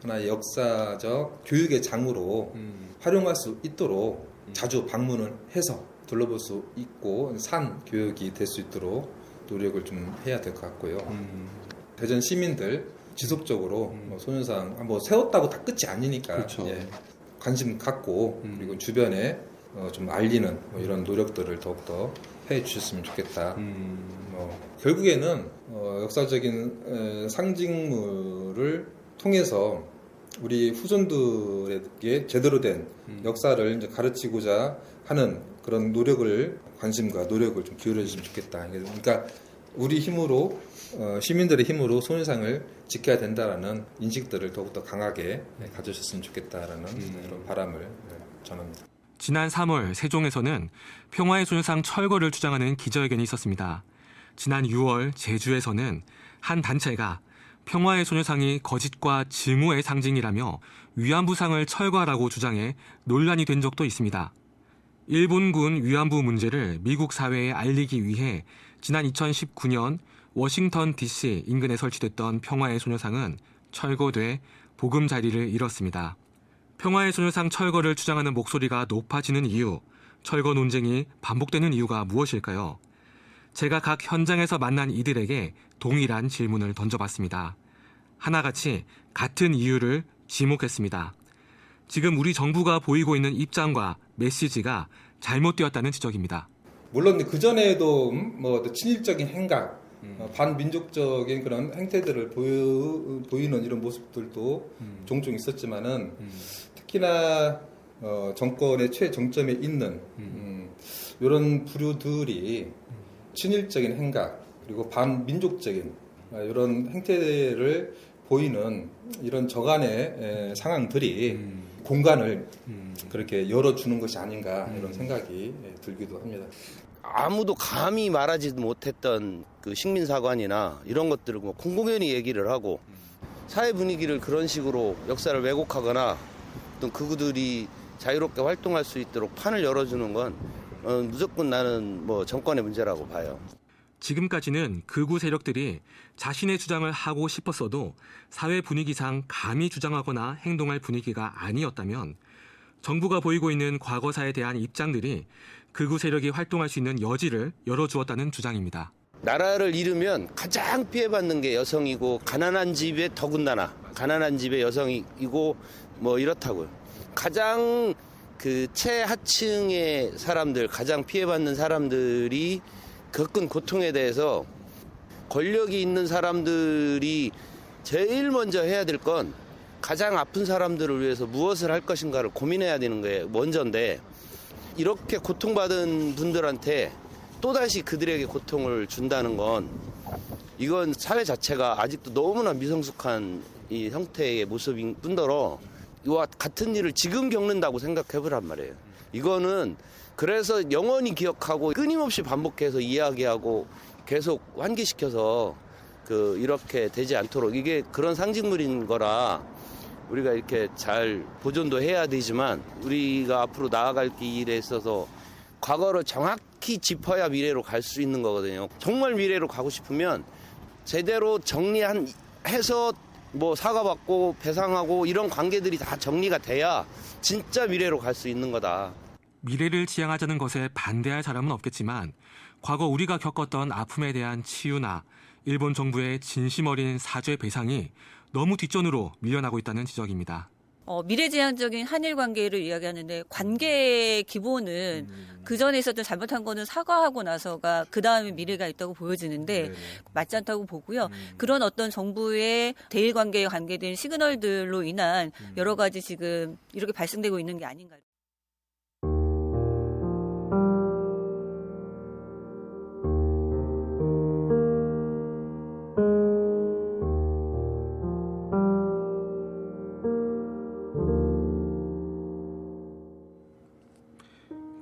하나의 역사적 교육의 장으로 활용할 수 있도록 자주 방문을 해서 둘러볼 수 있고 산 교육이 될 수 있도록 노력을 좀 해야 될 것 같고요. 대전 시민들 지속적으로 소녀상 한번 세웠다고 다 끝이 아니니까 그렇죠. 관심 갖고 그리고 주변에 좀 알리는 이런 노력들을 더욱더 해 주셨으면 좋겠다. 결국에는 역사적인 상징물을 통해서 우리 후손들에게 제대로 된 역사를 이제 가르치고자 하는 그런 노력을 관심과 노력을 좀 기울여 주시면 좋겠다. 그러니까 우리 힘으로 시민들의 힘으로 소녀상을 지켜야 된다라는 인식들을 더욱더 강하게 가져주셨으면 좋겠다라는 그런 바람을 전합니다. 지난 3월 세종에서는 평화의 소녀상 철거를 주장하는 기자회견이 있었습니다. 지난 6월 제주에서는 한 단체가 평화의 소녀상이 거짓과 증오의 상징이라며 위안부상을 철거하라고 주장해 논란이 된 적도 있습니다. 일본군 위안부 문제를 미국 사회에 알리기 위해 지난 2019년 워싱턴 DC 인근에 설치됐던 평화의 소녀상은 철거돼 보금자리를 잃었습니다. 평화의 소녀상 철거를 주장하는 목소리가 높아지는 이유, 철거 논쟁이 반복되는 이유가 무엇일까요? 제가 각 현장에서 만난 이들에게 동일한 질문을 던져봤습니다. 하나같이 같은 이유를 지목했습니다. 지금 우리 정부가 보이고 있는 입장과 메시지가 잘못되었다는 지적입니다. 물론 그 전에도 뭐 친일적인 행각, 반민족적인 그런 행태들을 보이는 이런 모습들도 종종 있었지만은 특히나 정권의 최정점에 있는 이런 부류들이 친일적인 행각 그리고 반민족적인 이런 행태를 보이는 이런 저간의 상황들이 공간을 그렇게 열어주는 것이 아닌가 이런 생각이 들기도 합니다. 아무도 감히 말하지 못했던 그 식민사관이나 이런 것들을 뭐 공공연히 얘기를 하고 사회 분위기를 그런 식으로 역사를 왜곡하거나 또 그들이 자유롭게 활동할 수 있도록 판을 열어주는 건 무조건 나는 뭐 정권의 문제라고 봐요. 지금까지는 극우 세력들이 자신의 주장을 하고 싶었어도 사회 분위기상 감히 주장하거나 행동할 분위기가 아니었다면 정부가 보이고 있는 과거사에 대한 입장들이 극우 세력이 활동할 수 있는 여지를 열어주었다는 주장입니다. 나라를 잃으면 가장 피해받는 게 여성이고 가난한 집에 더군다나 가난한 집의 여성이고 뭐 이렇다고요. 가장 그 최하층의 사람들, 가장 피해받는 사람들이 겪은 고통에 대해서 권력이 있는 사람들이 제일 먼저 해야 될 건 가장 아픈 사람들을 위해서 무엇을 할 것인가를 고민해야 되는 게 먼저인데 이렇게 고통받은 분들한테 또다시 그들에게 고통을 준다는 건 이건 사회 자체가 아직도 너무나 미성숙한 이 형태의 모습인 뿐더러 이와 같은 일을 지금 겪는다고 생각해보란 말이에요. 이거는 그래서 영원히 기억하고 끊임없이 반복해서 이야기하고 계속 환기시켜서 이렇게 되지 않도록 이게 그런 상징물인 거라 우리가 이렇게 잘 보존도 해야 되지만 우리가 앞으로 나아갈 길에 있어서 과거를 정확히 짚어야 미래로 갈 수 있는 거거든요. 정말 미래로 가고 싶으면 제대로 정리해서 뭐 사과받고 배상하고 이런 관계들이 다 정리가 돼야 진짜 미래로 갈 수 있는 거다. 미래를 지향하자는 것에 반대할 사람은 없겠지만 과거 우리가 겪었던 아픔에 대한 치유나 일본 정부의 진심 어린 사죄 배상이 너무 뒷전으로 밀려나고 있다는 지적입니다. 미래지향적인 한일 관계를 이야기하는데 관계의 기본은 그 전에 있었던 잘못한 거는 사과하고 나서가 그 다음에 미래가 있다고 보여지는데 맞지 않다고 보고요. 그런 어떤 정부의 대일 관계에 관계된 시그널들로 인한 여러 가지 지금 이렇게 발생되고 있는 게 아닌가.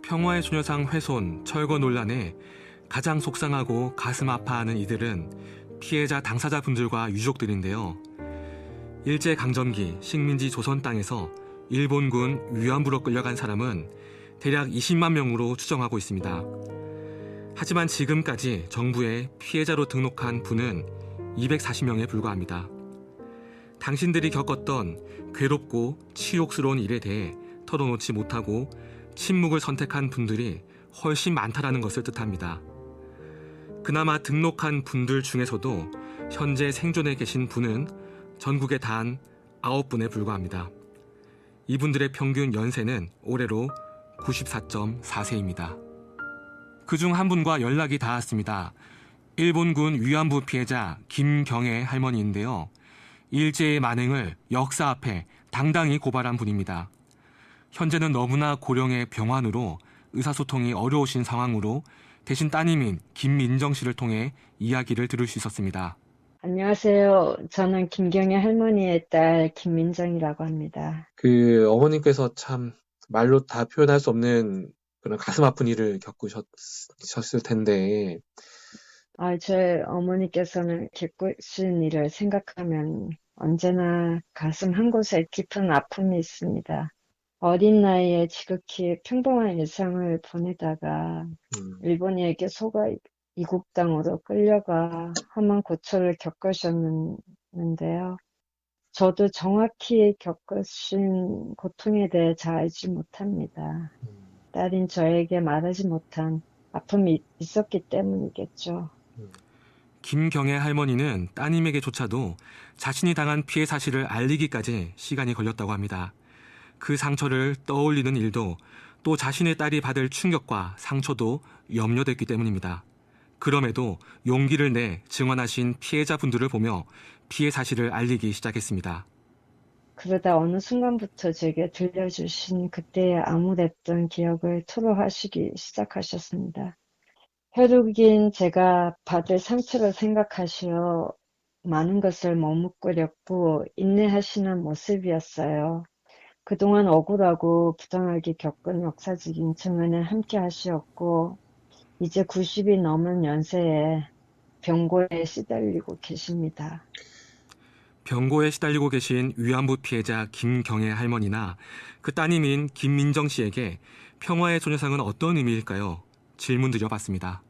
평화의 소녀상 훼손, 철거 논란에 가장 속상하고 가슴 아파하는 이들은 피해자 당사자분들과 유족들인데요. 일제강점기 식민지 조선 땅에서 일본군 위안부로 끌려간 사람은 대략 20만 명으로 추정하고 있습니다. 하지만 지금까지 정부에 피해자로 등록한 분은 240명에 불과합니다. 당신들이 겪었던 괴롭고 치욕스러운 일에 대해 털어놓지 못하고 침묵을 선택한 분들이 훨씬 많다라는 것을 뜻합니다. 그나마 등록한 분들 중에서도 현재 생존해 계신 분은 전국에 단 9분에 불과합니다. 이분들의 평균 연세는 올해로 94.4세입니다. 그중 한 분과 연락이 닿았습니다. 일본군 위안부 피해자 김경애 할머니인데요. 일제의 만행을 역사 앞에 당당히 고발한 분입니다. 현재는 너무나 고령의 병환으로 의사소통이 어려우신 상황으로 대신 따님인 김민정 씨를 통해 이야기를 들을 수 있었습니다. 안녕하세요. 저는 김경애 할머니의 딸 김민정이라고 합니다. 어머님께서 참 말로 다 표현할 수 없는 그런 가슴 아픈 일을 겪으셨을 텐데. 제 어머니께서는 겪으신 일을 생각하면 언제나 가슴 한 곳에 깊은 아픔이 있습니다. 어린 나이에 지극히 평범한 일상을 보내다가 일본에게 속아 이국 땅으로 끌려가 험한 고초를 겪으셨는데요. 저도 정확히 겪으신 고통에 대해 잘 알지 못합니다. 딸인 저에게 말하지 못한 아픔이 있었기 때문이겠죠. 김경애 할머니는 따님에게조차도 자신이 당한 피해 사실을 알리기까지 시간이 걸렸다고 합니다. 그 상처를 떠올리는 일도 또 자신의 딸이 받을 충격과 상처도 염려됐기 때문입니다. 그럼에도 용기를 내 증언하신 피해자분들을 보며 피해 사실을 알리기 시작했습니다. 그러다 어느 순간부터 제게 들려주신 그때의 암울했던 기억을 토로하시기 시작하셨습니다. 혈육인 제가 받을 상처를 생각하시어 많은 것을 머뭇거렸고 인내하시는 모습이었어요. 그동안 억울하고 부당하게 겪은 역사적인 측면을 함께 하시었고 이제 90이 넘은 연세에 병고에 시달리고 계십니다. 병고에 시달리고 계신 위안부 피해자 김경애 할머니나 그 따님인 김민정 씨에게 평화의 소녀상은 어떤 의미일까요? 질문 드려봤습니다.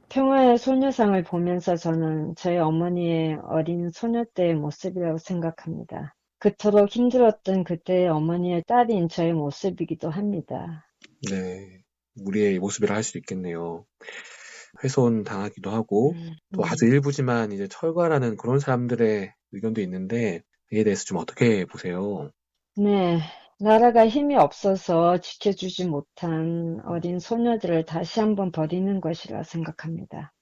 평화의 소녀상을 보면서 저는 저희 어머니의 어린 소녀 때의 모습이라고 생각합니다. 그토록 힘들었던 그때의 어머니의 딸인 저의 모습이기도 합니다. 네, 우리의 모습이라 할 수 있겠네요. 훼손 당하기도 하고 또 아주 일부지만 이제 철거하라는 그런 사람들의 의견도 있는데 이에 대해서 좀 어떻게 보세요? 네, 나라가 힘이 없어서 지켜주지 못한 어린 소녀들을 다시 한번 버리는 것이라 생각합니다.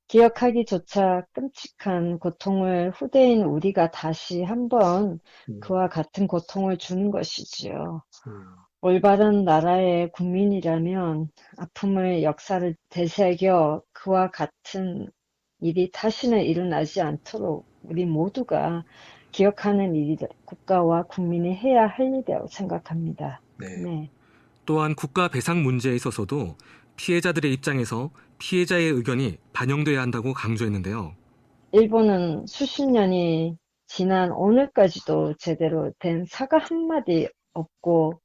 기억하기조차 끔찍한 고통을 후대인 우리가 다시 한번 그와 같은 고통을 주는 것이지요. 올바른 나라의 국민이라면 아픔의 역사를 되새겨 그와 같은 일이 다시는 일어나지 않도록 우리 모두가 기억하는 일이 국가와 국민이 해야 할 일이라고 생각합니다. 네. 또한 국가 배상 문제에 있어서도 피해자들의 입장에서 피해자의 의견이 반영돼야 한다고 강조했는데요. 일본은 수십 년이 지난 오늘까지도 제대로 된 사과 한마디 없고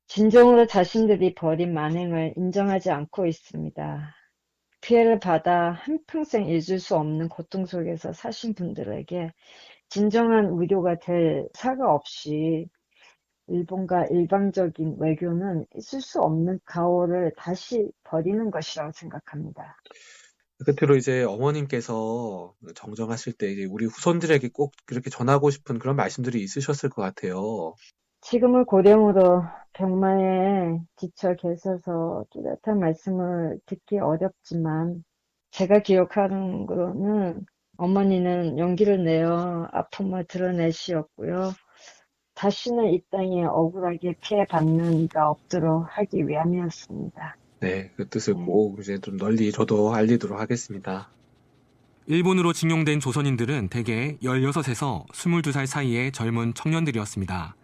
진정으로 자신들이 벌인 만행을 인정하지 않고 있습니다. 피해를 받아 한평생 잊을 수 없는 고통 속에서 사신 분들에게 진정한 위로가 될 사과 없이 일본과 일방적인 외교는 있을 수 없는 가오를 다시 벌이는 것이라고 생각합니다. 끝으로 이제 어머님께서 정정하실 때 이제 우리 후손들에게 꼭 그렇게 전하고 싶은 그런 말씀들이 있으셨을 것 같아요. 지금을 고령으로 병마에 지쳐 계셔서 뚜렷한 말씀을 듣기 어렵지만 제가 기억하는 거는 어머니는 용기를 내어 아픔을 드러내시었고요. 다시는 이 땅에 억울하게 피해받는 이가 없도록 하기 위함이었습니다. 네, 그 뜻을 꼭 이제 좀 널리 저도 알리도록 하겠습니다. 일본으로 징용된 조선인들은 대개 16에서 22살 사이의 젊은 청년들이었습니다.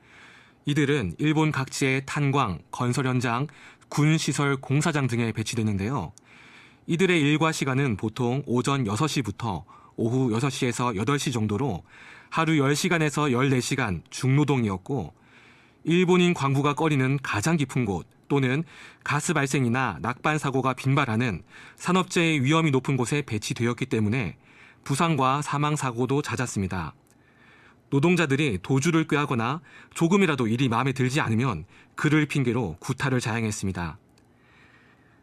이들은 일본 각지의 탄광, 건설 현장, 군시설 공사장 등에 배치됐는데요. 이들의 일과 시간은 보통 오전 6시부터 오후 6시에서 8시 정도로 하루 10시간에서 14시간 중노동이었고 일본인 광부가 꺼리는 가장 깊은 곳 또는 가스 발생이나 낙반 사고가 빈발하는 산업재해의 위험이 높은 곳에 배치되었기 때문에 부상과 사망 사고도 잦았습니다. 노동자들이 도주를 꾀하거나 조금이라도 일이 마음에 들지 않으면 그를 핑계로 구타를 자행했습니다.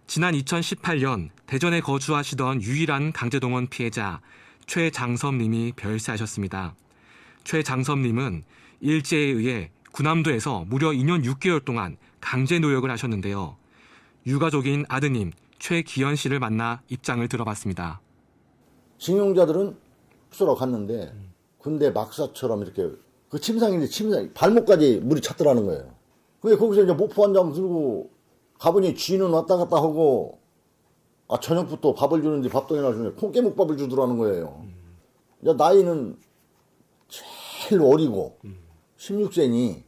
지난 2018년 대전에 거주하시던 유일한 강제동원 피해자 최장섭님이 별세하셨습니다. 최장섭님은 일제에 의해 군함도에서 무려 2년 6개월 동안 강제 노역을 하셨는데요. 유가족인 아드님 최기현 씨를 만나 입장을 들어봤습니다. 징용자들은 쏘러 갔는데 군대 막사처럼 이렇게 그 침상인데 침상 발목까지 물이 찼더라는 거예요. 근데 거기서 이제 모포 한 장 들고 가보니 쥐는 왔다 갔다 하고 저녁부터 밥을 주는데 밥통이나 주는데 콩깨묵밥을 주더라는 거예요. 나이는 제일 어리고 16세니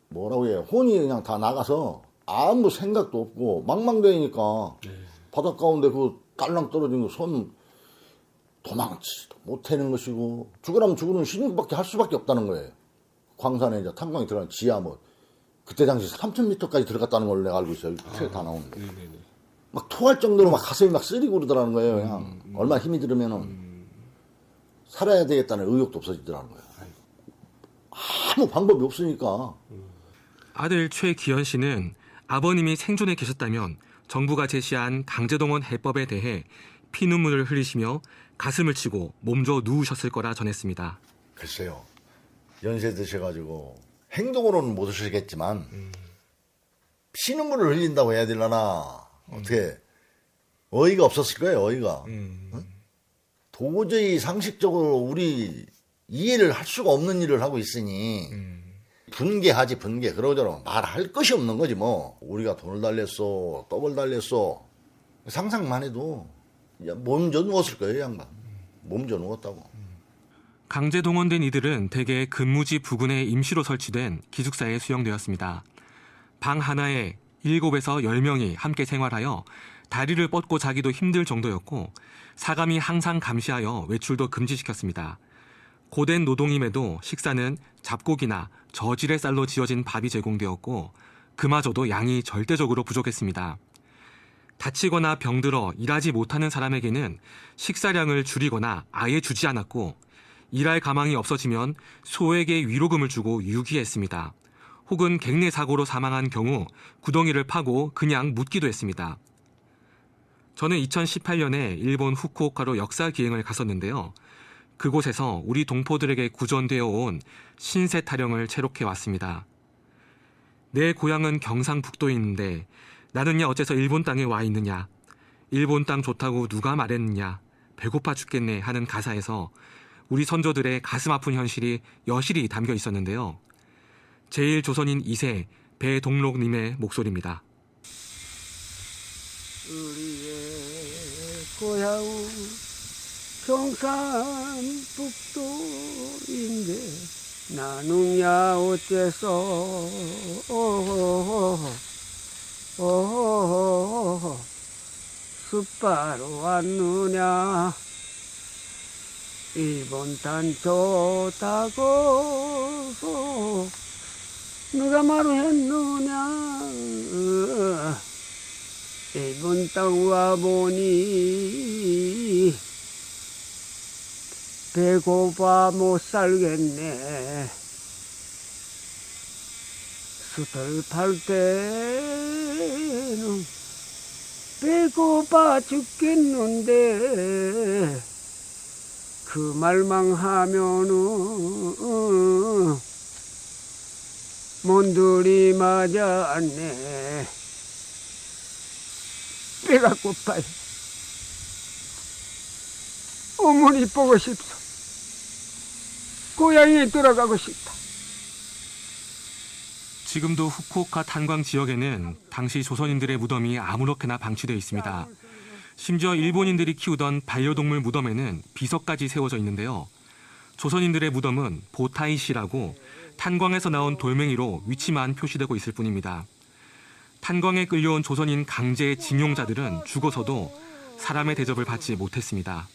뭐라고 해요. 혼이 그냥 다 나가서 아무 생각도 없고 망망대니까 바닷 가운데 그 딸랑 떨어진 거 손 도망치지도 못하는 것이고 죽으라면 죽으면 신용밖에 할 수밖에 없다는 거예요. 광산에 이제 탄광이 들어간 지하 뭐 그때 당시 3,000m까지 들어갔다는 걸 내가 알고 있어요. 책 다 나오는데 막 토할 정도로 막 가슴이 막 쓰리고 그러더라는 거예요. 그냥 얼마나 힘이 들으면은 살아야 되겠다는 의욕도 없어지더라는 거예요. 아무 방법이 없으니까. 아들 최기현 씨는 아버님이 생존해 계셨다면 정부가 제시한 강제동원 해법에 대해 피눈물을 흘리시며 가슴을 치고 몸져 누우셨을 거라 전했습니다. 글쎄요. 연세 드셔가지고 행동으로는 못 하시겠지만 피눈물을 흘린다고 해야 되려나 어떻게 어이가 없었을 거예요. 어이가. 응? 도저히 상식적으로 우리 이해를 할 수가 없는 일을 하고 있으니 분개하지 분개. 그러저러 말할 것이 없는 거지 뭐. 우리가 돈을 달랬어. 떡을 달랬어. 상상만 해도 몸져 누웠을 거예요. 양반. 몸져 누웠다고. 강제 동원된 이들은 대개 근무지 부근에 임시로 설치된 기숙사에 수용되었습니다. 방 하나에 7에서 10명이 함께 생활하여 다리를 뻗고 자기도 힘들 정도였고 사감이 항상 감시하여 외출도 금지시켰습니다. 고된 노동임에도 식사는 잡곡이나 저질의 쌀로 지어진 밥이 제공되었고 그마저도 양이 절대적으로 부족했습니다. 다치거나 병들어 일하지 못하는 사람에게는 식사량을 줄이거나 아예 주지 않았고 일할 가망이 없어지면 소에게 위로금을 주고 유기했습니다. 혹은 갱내 사고로 사망한 경우 구덩이를 파고 그냥 묻기도 했습니다. 저는 2018년에 일본 후쿠오카로 역사 기행을 갔었는데요. 그곳에서 우리 동포들에게 구전되어 온 신세 타령을 체록해 왔습니다. 내 고향은 경상북도에 있는데 나는야 어째서 일본 땅에 와 있느냐. 일본 땅 좋다고 누가 말했느냐. 배고파 죽겠네 하는 가사에서 우리 선조들의 가슴 아픈 현실이 여실히 담겨 있었는데요. 제1조선인 2세 배동록님의 목소리입니다. 우리의 고향은 경상북도인데 나누냐 어째서 숲바로 왔느냐 일본 단초 타고서 누가 말을 했느냐 일본 땅 와보니 배고파 못 살겠네 숯을 팔 때는 배고파 죽겠는데 그 말만 하면은 몬들이 맞아 않네 배가 고파요 어머니 보고 싶소 고향에 돌아가고 싶다. 지금도 후쿠오카 탄광 지역에는 당시 조선인들의 무덤이 아무렇게나 방치되어 있습니다. 심지어 일본인들이 키우던 반려동물 무덤에는 비석까지 세워져 있는데요. 조선인들의 무덤은 보타이시라고 탄광에서 나온 돌멩이로 위치만 표시되고 있을 뿐입니다. 탄광에 끌려온 조선인 강제 징용자들은 죽어서도 사람의 대접을 받지 못했습니다.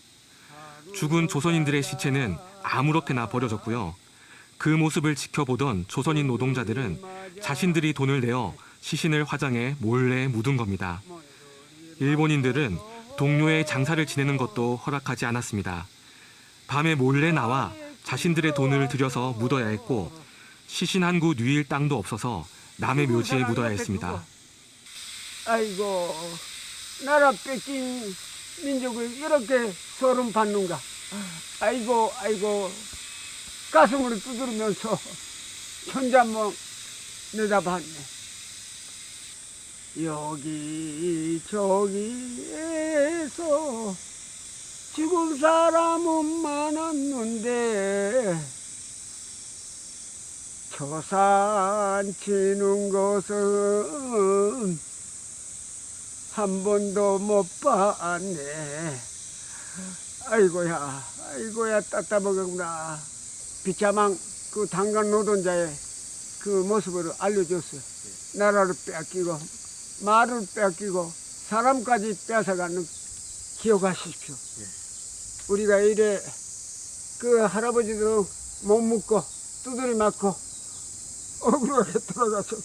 죽은 조선인들의 시체는 아무렇게나 버려졌고요. 그 모습을 지켜보던 조선인 노동자들은 자신들이 돈을 내어 시신을 화장해 몰래 묻은 겁니다. 일본인들은 동료의 장사를 지내는 것도 허락하지 않았습니다. 밤에 몰래 나와 자신들의 돈을 들여서 묻어야 했고 시신 한 구 뉘일 땅도 없어서 남의 묘지에 묻어야 했습니다. 아이고 나라 뺏긴 민족을 이렇게 소름 받는가. 아이고 가슴을 두드리면서 천잔목 내다봤네. 여기저기에서 죽은 사람은 많았는데 초산 치는 것은 한 번도 못 봤네. 아이고야 답답하구나. 비참한 그 탄광 노동자의 그 모습을 알려줬어요. 나라를 뺏기고 말을 뺏기고 사람까지 뺏어가는 기억하십시오. 우리가 이래 그 할아버지들은 못 묻고 두드리 맞고 억울하게 돌아가서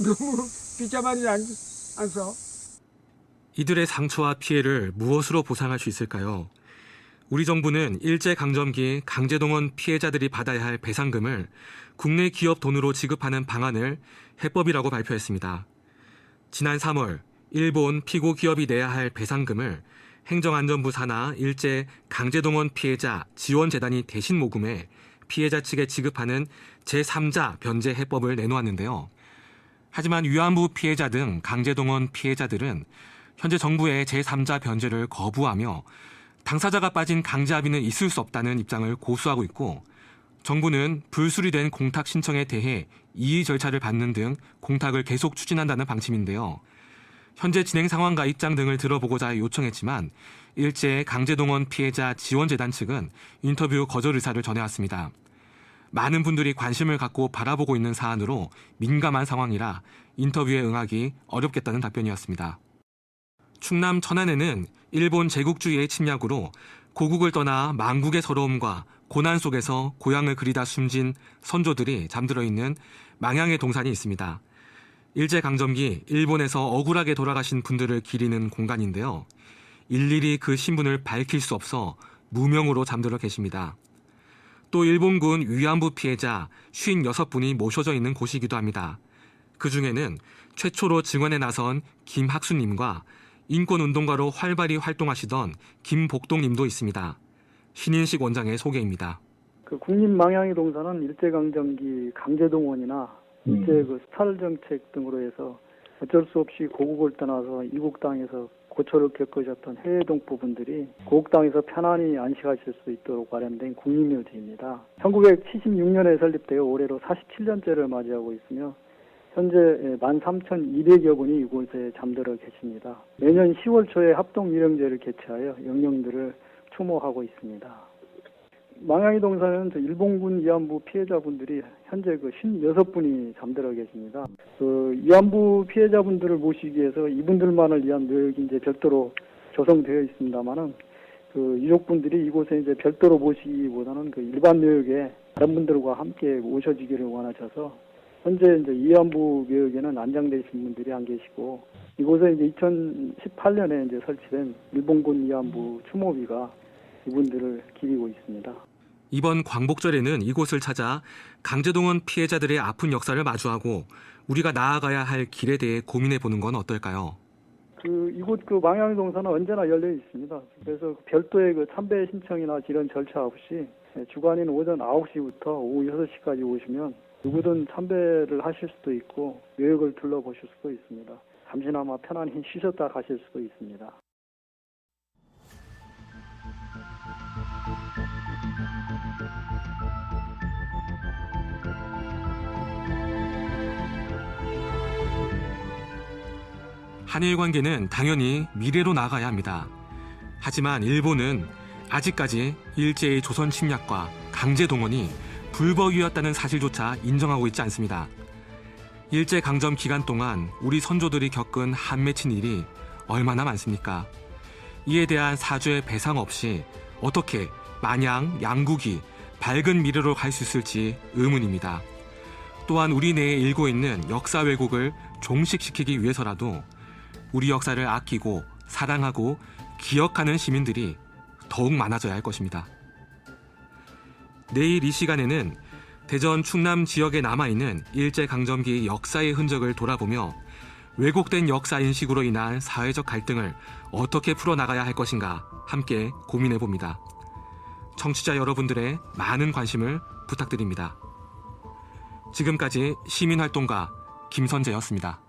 너무 비참하지 않소? 이들의 상처와 피해를 무엇으로 보상할 수 있을까요? 우리 정부는 일제강점기 강제동원 피해자들이 받아야 할 배상금을 국내 기업 돈으로 지급하는 방안을 해법이라고 발표했습니다. 지난 3월 일본 피고 기업이 내야 할 배상금을 행정안전부 산하 일제 강제동원 피해자 지원재단이 대신 모금해 피해자 측에 지급하는 제3자 변제 해법을 내놓았는데요. 하지만 위안부 피해자 등 강제동원 피해자들은 현재 정부의 제3자 변제를 거부하며 당사자가 빠진 강제합의는 있을 수 없다는 입장을 고수하고 있고 정부는 불수리된 공탁 신청에 대해 이의 절차를 받는 등 공탁을 계속 추진한다는 방침인데요. 현재 진행 상황과 입장 등을 들어보고자 요청했지만 일제 강제동원 피해자 지원재단 측은 인터뷰 거절 의사를 전해왔습니다. 많은 분들이 관심을 갖고 바라보고 있는 사안으로 민감한 상황이라 인터뷰에 응하기 어렵겠다는 답변이었습니다. 충남 천안에는 일본 제국주의의 침략으로 고국을 떠나 망국의 서러움과 고난 속에서 고향을 그리다 숨진 선조들이 잠들어 있는 망향의 동산이 있습니다. 일제강점기 일본에서 억울하게 돌아가신 분들을 기리는 공간인데요. 일일이 그 신분을 밝힐 수 없어 무명으로 잠들어 계십니다. 또 일본군 위안부 피해자 56분이 모셔져 있는 곳이기도 합니다. 그중에는 최초로 증언에 나선 김학수님과 인권운동가로 활발히 활동하시던 김복동님도 있습니다. 신인식 원장의 소개입니다. 그 국립망향의 동산은 일제강점기 강제동원이나 일제 그 살정책 등으로 해서 어쩔 수 없이 고국을 떠나서 이국 땅에서 고초를 겪으셨던 해외 동포분들이 고국 땅에서 편안히 안식하실 수 있도록 마련된 국립묘지입니다. 1976년에 설립되어 올해로 47년째를 맞이하고 있으며 현재 13,200여 분이 이곳에 잠들어 계십니다. 매년 10월 초에 합동위령제를 개최하여 영령들을 추모하고 있습니다. 망향이 동산은 일본군 위안부 피해자분들이 현재 56분이 잠들어 계십니다. 위안부 피해자분들을 모시기 위해서 이분들만을 위한 묘역이 이제 별도로 조성되어 있습니다만은 유족분들이 이곳에 이제 별도로 모시기보다는 일반 묘역에 다른 분들과 함께 오셔지기를 원하셔서 현재 이제 위안부 묘역에는 안장되신 분들이 안 계시고 이곳에 이제 2018년에 이제 설치된 일본군 위안부 추모비가 이분들을 기리고 있습니다. 이번 광복절에는 이곳을 찾아 강제동원 피해자들의 아픈 역사를 마주하고 우리가 나아가야 할 길에 대해 고민해 보는 건 어떨까요? 이곳 망향이 동산은 언제나 열려 있습니다. 그래서 별도의 참배 신청이나 이런 절차 없이 주간인 오전 9시부터 오후 6시까지 오시면 누구든 참배를 하실 수도 있고 묘역을 둘러보실 수도 있습니다. 잠시나마 편안히 쉬셨다 가실 수도 있습니다. 한일 관계는 당연히 미래로 나가야 합니다. 하지만 일본은 아직까지 일제의 조선 침략과 강제 동원이 불법이었다는 사실조차 인정하고 있지 않습니다. 일제강점 기간 동안 우리 선조들이 겪은 한 맺힌 일이 얼마나 많습니까? 이에 대한 사죄 배상 없이 어떻게 마냥 양국이 밝은 미래로 갈 수 있을지 의문입니다. 또한 우리 내에 일고 있는 역사 왜곡을 종식시키기 위해서라도 우리 역사를 아끼고 사랑하고 기억하는 시민들이 더욱 많아져야 할 것입니다. 내일 이 시간에는 대전 충남 지역에 남아있는 일제강점기 역사의 흔적을 돌아보며 왜곡된 역사 인식으로 인한 사회적 갈등을 어떻게 풀어나가야 할 것인가 함께 고민해봅니다. 청취자 여러분들의 많은 관심을 부탁드립니다. 지금까지 시민활동가 김선재였습니다.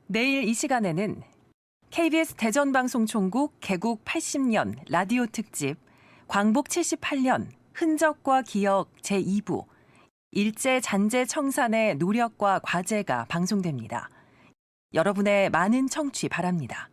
내일 이 시간에는 KBS 대전방송총국 개국 80년 라디오 특집 광복 78년 흔적과 기억 제2부 일제 잔재 청산의 노력과 과제가 방송됩니다. 여러분의 많은 청취 바랍니다.